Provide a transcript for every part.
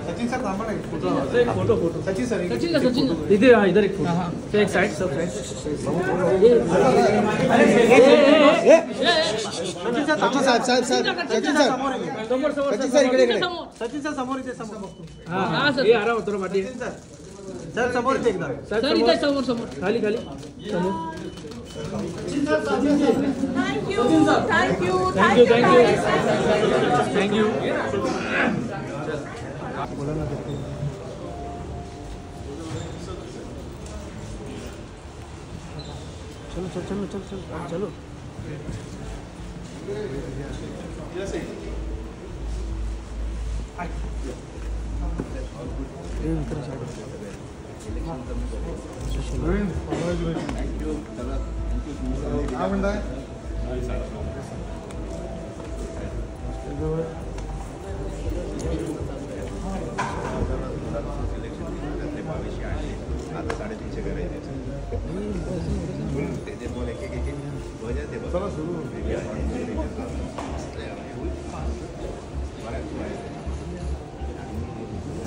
Sachin sir थांबा ना photo Sachin sir इधर इधर एक फोटो एक साइड सब साइड सचिन सर इकडे सचिन सर समोर इथे समोर बघतो हां सर हे आ रहा होतो माटी सर समोर इथे एकदा सर इथे समोर समोर खाली खाली समोर थँक यू चलो चलो चलो चलो चलो चलो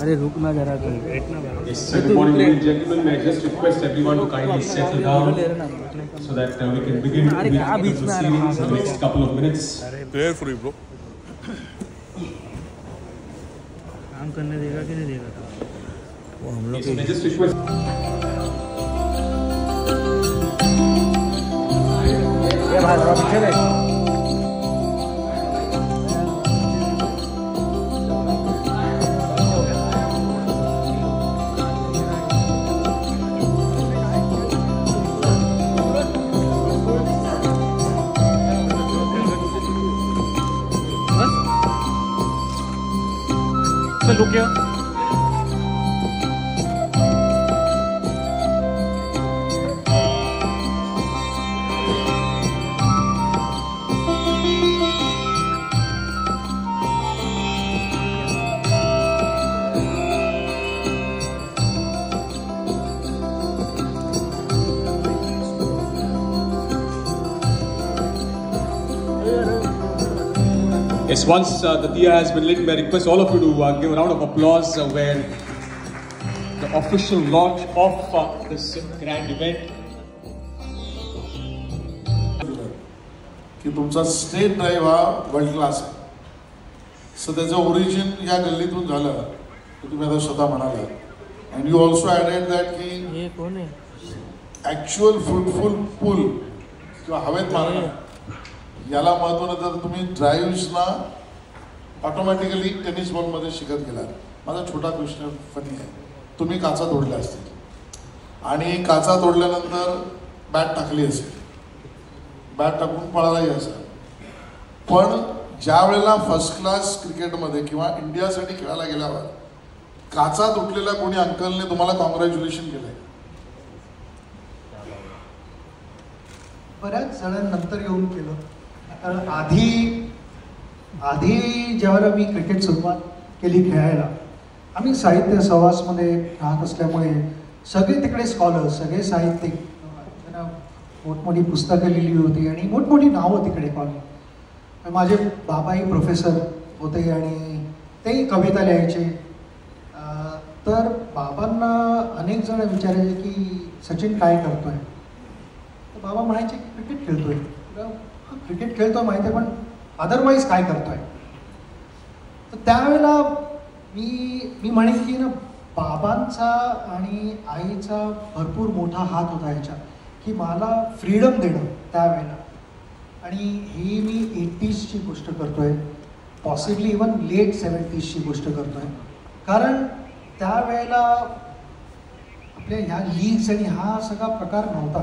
अरे रुकना जरा Yes, good morning, ladies and gentlemen. May I just request everyone to kindly settle down so that we can begin with the proceedings in the next couple of minutes. Prayer for you, bro. काम करने देगा कि नहीं देगा वो हम लोग Yes, may I just request. ये भाई थोड़ा पीछे देख Look here. Yes, once the diya has been lit, may I request all of you to give a round of applause where the official launch of this grand event. की तुमचा state drive हा world class आहे. सो त्याचं origin या गल्लीतून झालं तर तुम्ही आता स्वतः म्हणाला. And you also added that की ये कोण आहे ॲक्च्युअल फ्रुटफुल पूल किंवा हवेत मारणं याला महत्त्व नाही तर तुम्ही ड्राईव्हजना ऑटोमॅटिकली टेनिस बॉलमध्ये शिकत गेलात. माझा छोटा क्वेश्चन फनी आहे. तुम्ही काचा तोडल्या असतील आणि काचा तोडल्यानंतर बॅट टाकली असेल, बॅट टाकून पळालाही असेल, पण ज्या वेळेला फर्स्ट क्लास क्रिकेटमध्ये किंवा इंडियासाठी खेळायला गेल्यावर काचा तुटलेल्या कोणी अंकलने तुम्हाला कॉंग्रॅच्युलेशन केलंय? बऱ्याच जणांनंतर येऊन केलं. कारण आधी जेव्हा मी क्रिकेट सुरुवात केली खेळायला, आम्ही साहित्य सहवासमध्ये राहत असल्यामुळे सगळे तिकडे स्कॉलर्स, सगळे साहित्यिक, त्यांना मोठमोठी पुस्तकं लिहिली होती आणि मोठमोठी नावं तिकडे कॉलेज. माझे बाबाही प्रोफेसर होते आणि तेही कविता लिहायचे. तर बाबांना अनेक जण विचारायचे की सचिन काय करतोय? तर बाबा म्हणायचे क्रिकेट खेळतोय. क्रिकेट खेळतोय माहिती आहे, पण अदरवाईज काय करतोय? तर त्यावेळेला मी म्हणेन की ना, बाबांचा आणि आईचा भरपूर मोठा हात होता ह्याच्यात, की मला फ्रीडम देणं त्यावेळेला. आणि ही मी 80sची गोष्ट करतोय, पॉसिबली इवन लेट 70sची गोष्ट करतोय. कारण त्यावेळेला आपल्या ह्या लीग्स आणि हा सगळा प्रकार नव्हता.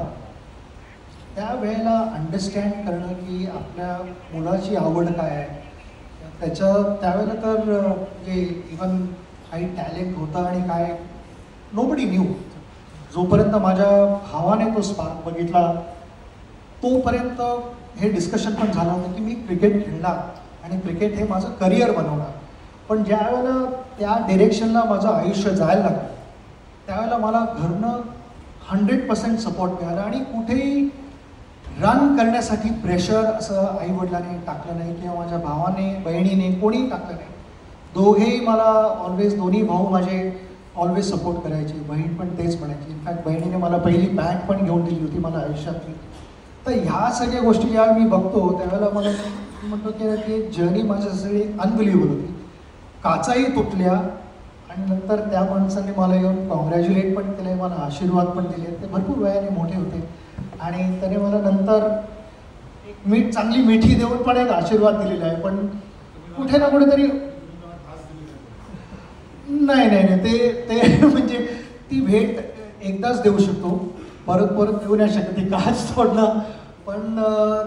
त्यावेळेला अंडरस्टँड करणं की आपल्या मुलाची आवड काय आहे, त्यावेळेला तर म्हणजे इवन काही टॅलेंट होता आणि काय नोबडी न्यू. जोपर्यंत माझ्या भावाने तो स्पार्क बघितला तोपर्यंत हे डिस्कशन पण झालं होतं की मी क्रिकेट खेळणार आणि क्रिकेट हे माझं करिअर बनवणार. पण ज्या वेळेला त्या डिरेक्शनला माझं आयुष्य जायला लागलं त्यावेळेला मला घरनं 100% सपोर्ट मिळाला आणि कुठेही रन करण्यासाठी प्रेशर असं आई वडिलांनी टाकलं नाही किंवा माझ्या भावाने बहिणीने कोणीही टाकलं नाही. दोघेही मला ऑलवेज, दोन्ही भाऊ माझे ऑलवेज सपोर्ट करायचे. बहीण पण तेच म्हणायची. इनफॅक्ट बहिणीने मला पहिली बॅट पण घेऊन दिली होती मला आयुष्यातली. तर ह्या सगळ्या गोष्टी जेव्हा मी बघतो त्यावेळेला मला म्हणतो की ती जर्नी माझ्यासाठी अनबिलिव्हेबल होती. काचाही तुटल्या आणि नंतर त्या माणसाने मला येऊन कॉंग्रॅच्युलेट पण केले, मला आशीर्वाद पण दिले. ते भरपूर वयाने मोठे होते आणि त्याने मला नंतर एक चांगली मिठी देऊन पण एक आशीर्वाद दिलेला आहे. पण कुठे ना कुठेतरी नाही नाही नाही ते म्हणजे ती भेट एकदाच देऊ शकतो, परत परत देऊ नाही शकत. ती काच तोडणं पण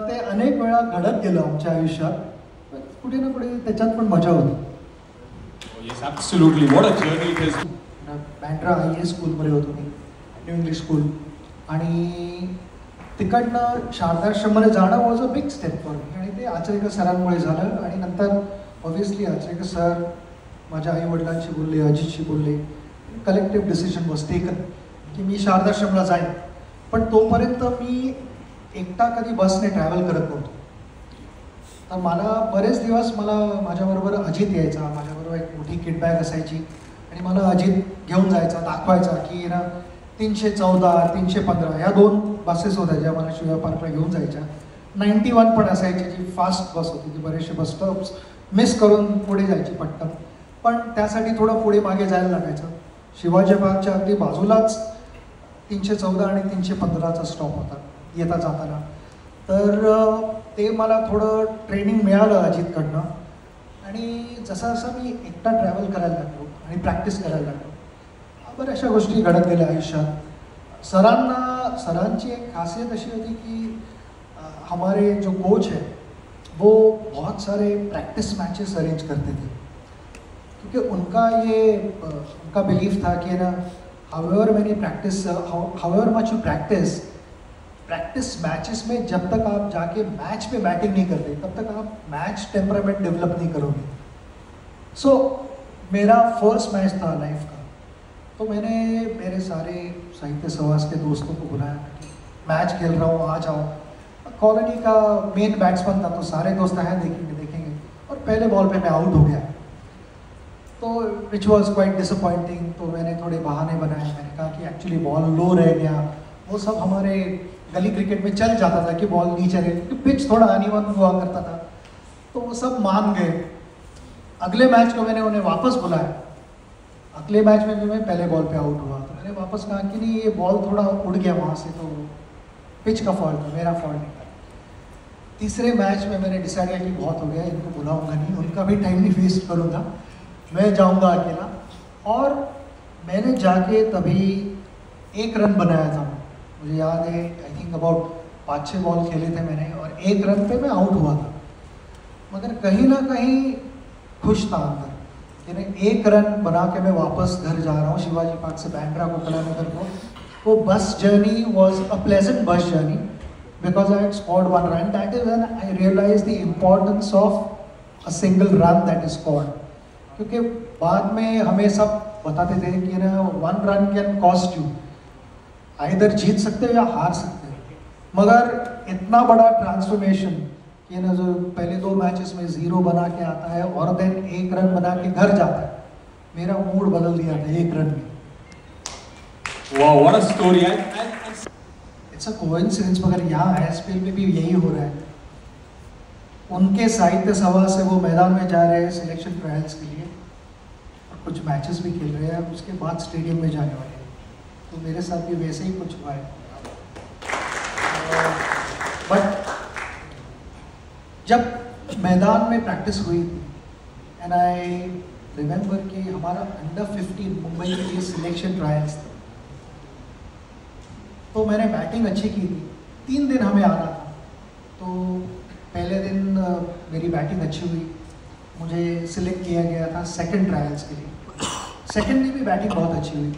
ते अनेक वेळा घडत गेलं आमच्या आयुष्यात. कुठे ना कुठे त्याच्यात पण मजा होती. Yes, absolutely. What a journey it is. Bandra IAS स्कूलमध्ये होतो मी, न्यू इंग्लिश स्कूल. आणि तिकडनं शारदाश्रममध्ये जाणं was a big step for me. आणि ते आचार्यकर सरांमुळे झालं. आणि नंतर ऑब्व्हियसली आचार्यकर सर माझ्या आई वडिलांशी बोलले, अजितशी बोलले. कलेक्टिव्ह डिसिजन वॉज टेकन की मी शारदाश्रमला जाईन. पण तोपर्यंत मी एकटा कधी बसने ट्रॅव्हल करत नव्हतो. तर मला बरेच दिवस माझ्याबरोबर अजित यायचा. माझ्याबरोबर एक मोठी किट बॅग असायची आणि मला अजित घेऊन जायचा, दाखवायचा की ना 314, 315 ह्या 2 बसेस होत्या ज्या मला शिवाय पार्कला घेऊन जायच्या. 91 पण असायची जी फास्ट बस होती, ती बरेचसे बस स्टॉप्स मिस करून पुढे जायची पटकन. पण त्यासाठी थोडं पुढे मागे जायला लागायचं. शिवाजी पार्कच्या अगदी बाजूलाच 314 आणि 315चा स्टॉप होता येता जाताना. तर ते मला थोडं ट्रेनिंग मिळालं अजितकडनं. आणि जसं जसं मी एकटा ट्रॅव्हल करायला लागलो आणि प्रॅक्टिस करायला लागलो, बऱ्याचशा गोष्टी घडत गेल्या आयुष्यात. सरांची एक खासियत अशी होती की हमारे जो कोच है वो बहुत सारे प्रैक्टिस मैचेस अरेंज करते थे. क्योंकि उनका बिलीफ था कि ना however much you practice matches में जब तक आप जाके मैच में बैटिंग नहीं करते तब तक आप मैच टेम्परामेंट डेवलप नहीं करोगे. सो मेरा फर्स्ट मैच था लाइफ का. तो मैंने मेरे सारे साहित्य सवास के दोस्तों को बुलाया कि मैच खेल रहा हूँ, आ जाओ. कॉलोनी का मेन बैट्समैन था तो सारे दोस्त हैं देखेंगे. और पहले बॉल पे मैं आउट हो गया. तो विच वॉज क्वाइट डिसअपॉइंटिंग. तो मैंने थोड़े बहाने बनाए. मैंने कहा कि एक्चुअली बॉल लो रह गया. वो सब हमारे गली क्रिकेट में चल जाता था कि बॉल नीचे रहे, क्योंकि पिच थोड़ा अनइवन हुआ करता था. तो वो सब मान गए. अगले मैच को मैंने उन्हें वापस बुलाया. अगले मैच में भी मैं पहले बॉल पे आउट हुआ. तो मैंने वापस कहा कि नहीं, ये बॉल थोड़ा उड़ गया वहाँ से, तो पिच का फॉल्ट था, मेरा फॉल्ट नहीं था. तीसरे मैच में मैंने डिसाइड किया कि बहुत हो गया, इनको बुलाऊंगा नहीं, उनका भी टाइम नहीं वेस्ट करूँगा, मैं जाऊँगा अकेला. और मैंने जाके तभी 1 रन बनाया था. मुझे याद है, आई थिंक अबाउट 5-6 बॉल खेले थे मैंने और 1 रन पे मैं आउट हुआ था. मगर कहीं ना कहीं खुश था अंदर कि 1 रन बना के मैं वापस घर जा रहा हूँ शिवाजी पार्क से बैंड्रा को कलानगर को. वो bus journey was a pleasant bus journey because I had scored 1 run. That is when I realise the importance of a single run that is scored. क्योंकि बाद में हमें सब बताते थे कि ना 1 run कैन कॉस्ट यू, इधर जीत सकते हो या हार सकते हो. मगर इतना बड़ा ट्रांसफॉर्मेशन कि ना जो पहले 2 मैचेस में 0 बना के आता है और देन 1 रन बना के घर जाता है, मेरा मूड बदल दिया था 1 रन में. Wow, what a story. It's a coincidence. मगर यहाँ ISPL में भी यही हो रहा है. उनके साहित्य सभा से वो मैदान में जा रहे हैं सिलेक्शन ट्रायल्स के लिए और कुछ मैचेस भी खेल रहे हैं. उसके बाद स्टेडियम में जाने वाले हैं. तो मेरे साथ भी वैसे ही कुछ हुआ है. बट जब मैदान में प्रैक्टिस हुई थी एंड आई रिमेंबर कि हमारा अंडर 15 मुंबई के लिए सिलेक्शन ट्रायल्स था. तो मैंने बैटिंग अच्छी की थी. 3 दिन हमें आना था. तो पहले दिन मेरी बैटिंग अच्छी हुई, मुझे सिलेक्ट किया गया था सेकंड ट्रायल्स के लिए. सेकंड डे भी बैटिंग बहुत अच्छी हुई.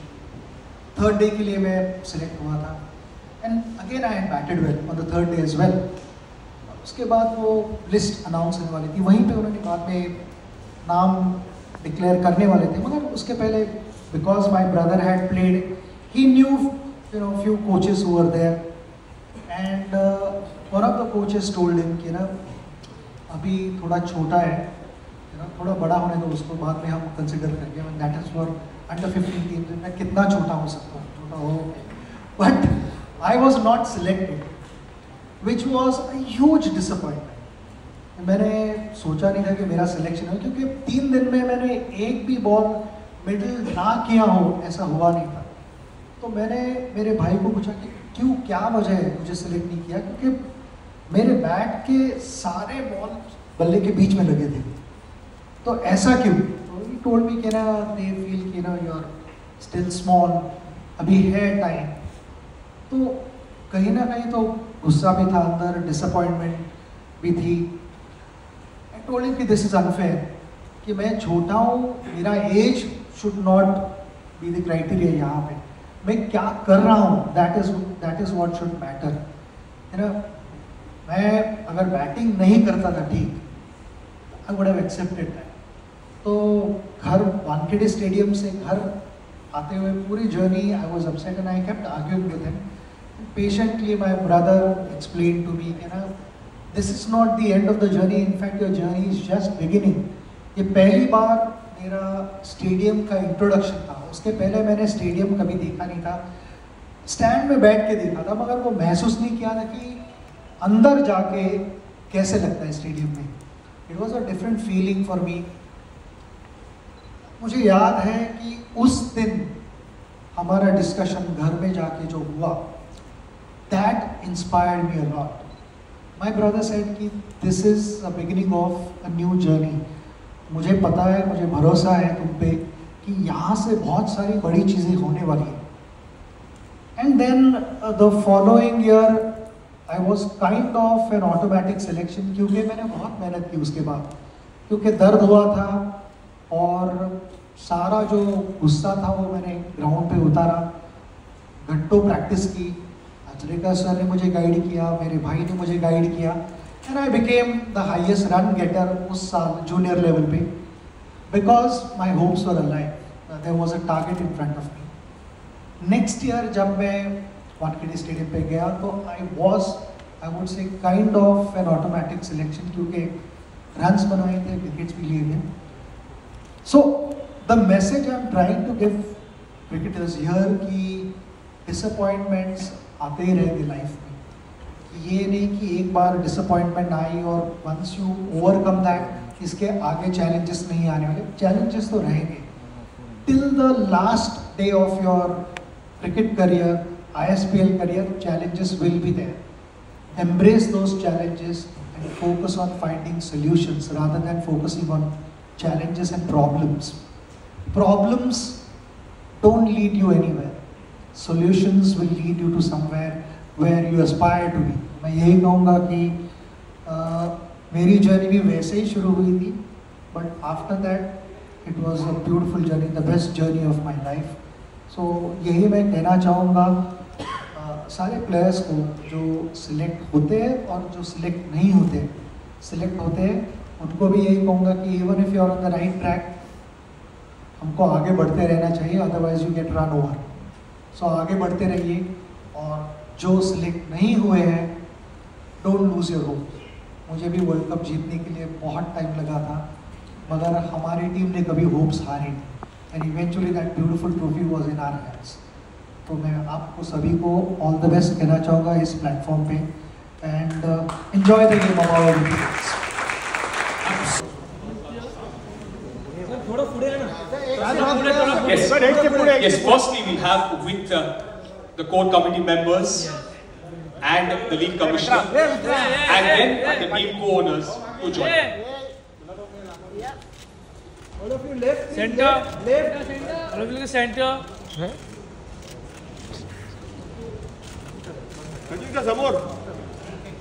थर्ड डे के लिए मैं सिलेक्ट हुआ था and again I had batted well on the third day as well. उसके बाद वो लिस्ट अनाउंस होने वाली थी. वहीं पे उन्होंने बाद में नाम डिक्लेयर करने वाले थे. मगर उसके पहले because my brother had played, he knew few coaches who were there and one of the coaches told him कि ना अभी थोड़ा छोटा है, थोड़ा बड़ा होने दो उसको, बाद में हम कंसिडर करेंगे. That is for under 15 team. मैं कितना छोटा हो सकता हूँ, छोटा हो. But I was not selected, which was a huge disappointment. मैंने सोचा नहीं था कि मेरा सिलेक्शन हो, क्योंकि 3 दिन में मैंने एक भी बॉल मिडल ना किया हो, ऐसा हुआ नहीं था. तो मैंने मेरे भाई को पूछा कि क्यों, क्या वजह है मुझे सिलेक्ट नहीं किया, क्योंकि मेरे बैट के सारे बॉल बल्ले के बीच में लगे थे. तो ऐसा क्यों? तो ही टोल्ड मी कि ना दे फील कि ना यू आर स्टिल स्मॉल, अभी है टाइम. तो कहीं ना कहीं तो गुस्सा भी था अंदर, डिसअपॉइंटमेंट भी थी. आई टोल्ड हिम कि दिस इज अनफेयर, कि मैं छोटा हूँ, मेरा age should not be the criteria. यहाँ पे मैं क्या कर रहा हूँ, that is what should matter, है ना. मैं अगर बैटिंग नहीं करता था, ठीक, I would have accepted that. तो घर वानखेड़े स्टेडियम से घर आते हुए पूरी journey I was upset and I kept arguing with him. Patiently my brother explain to me कि ना this is not the end of the journey, in fact your journey is just beginning. ये पहली बार मेरा स्टेडियम का introduction था. उसके पहले मैंने स्टेडियम कभी देखा नहीं था, स्टैंड में बैठ के देखा था, मगर वो महसूस नहीं किया था कि अंदर जाके कैसे लगता है स्टेडियम में. It was a different feeling for me. मुझे याद है कि उस दिन हमारा डिस्कशन घर में जाके जो हुआ, that inspired me a lot. My brother said कि this is the beginning of a new journey. मुझे पता है, मुझे भरोसा है तुम पे कि यहाँ से बहुत सारी बड़ी चीज़ें होने वाली हैं. And then the following year I was kind of an automatic selection, क्योंकि मैंने बहुत मेहनत की उसके बाद, क्योंकि दर्द हुआ था और सारा जो गुस्सा था वो मैंने ग्राउंड पे उतारा. घंटों प्रैक्टिस की, अजरेकर सर ने मुझे गाइड किया, मेरे भाई ने मुझे गाइड किया, and I became the highest run getter उस साल जूनियर लेवल पे, because my hopes were alive. There was a target in front of me. Next year जब मैं वानखेड़े स्टेडियम पे गया तो I would say kind of an automatic selection, क्योंकि runs बनाए थे, विकेट्स भी लिए थे. So the message I am trying to give cricketers here कि डिसअपॉइंटमेंट्स आते ही रहेंगे लाइफ में. ये नहीं कि एक बार डिसअपॉइंटमेंट आई और वंस यू ओवरकम दैट, इसके आगे चैलेंजेस नहीं आने वाले. चैलेंजेस तो रहेंगे till the last day of your cricket career, ISPL career. Challenges will be there. Embrace those challenges and focus on finding solutions rather than focusing on challenges and problems. Problems don't lead you anywhere. Solutions will lead you to somewhere where you aspire to be. मैं यही कहूँगा कि मेरी journey भी वैसे ही शुरू हुई थी, but after that it was a beautiful journey, the best journey of my life. So यही मैं कहना चाहूँगा सारे प्लेयर्स को जो सिलेक्ट होते हैं और जो सिलेक्ट नहीं होते, सिलेक्ट होते हैं उनको भी यही कहूँगा कि even if you are on the right track, हमको आगे बढ़ते रहना चाहिए, otherwise you get run over. So आगे बढ़ते रहिए. और जो सिलेक्ट नहीं हुए हैं, डोंट लूज योर होप. मुझे भी वर्ल्ड कप जीतने के लिए बहुत टाइम लगा था, मगर हमारी टीम ने कभी होप्स हारे नहीं, and eventually that beautiful trophy was in our hands. तो मैं आपको सभी को ऑल द बेस्ट कहना चाहूँगा इस प्लेटफॉर्म पे, and enjoy the game of our cricket. Yes, firstly we have with the core committee members and the league commissioner and then the team co-owners to join. All of you left. Center. Left. All of you center.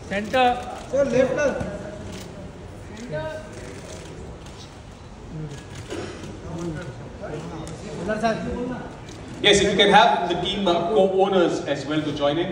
Center. Sir, left. Yes, if you can have the team co-owners as well to join in.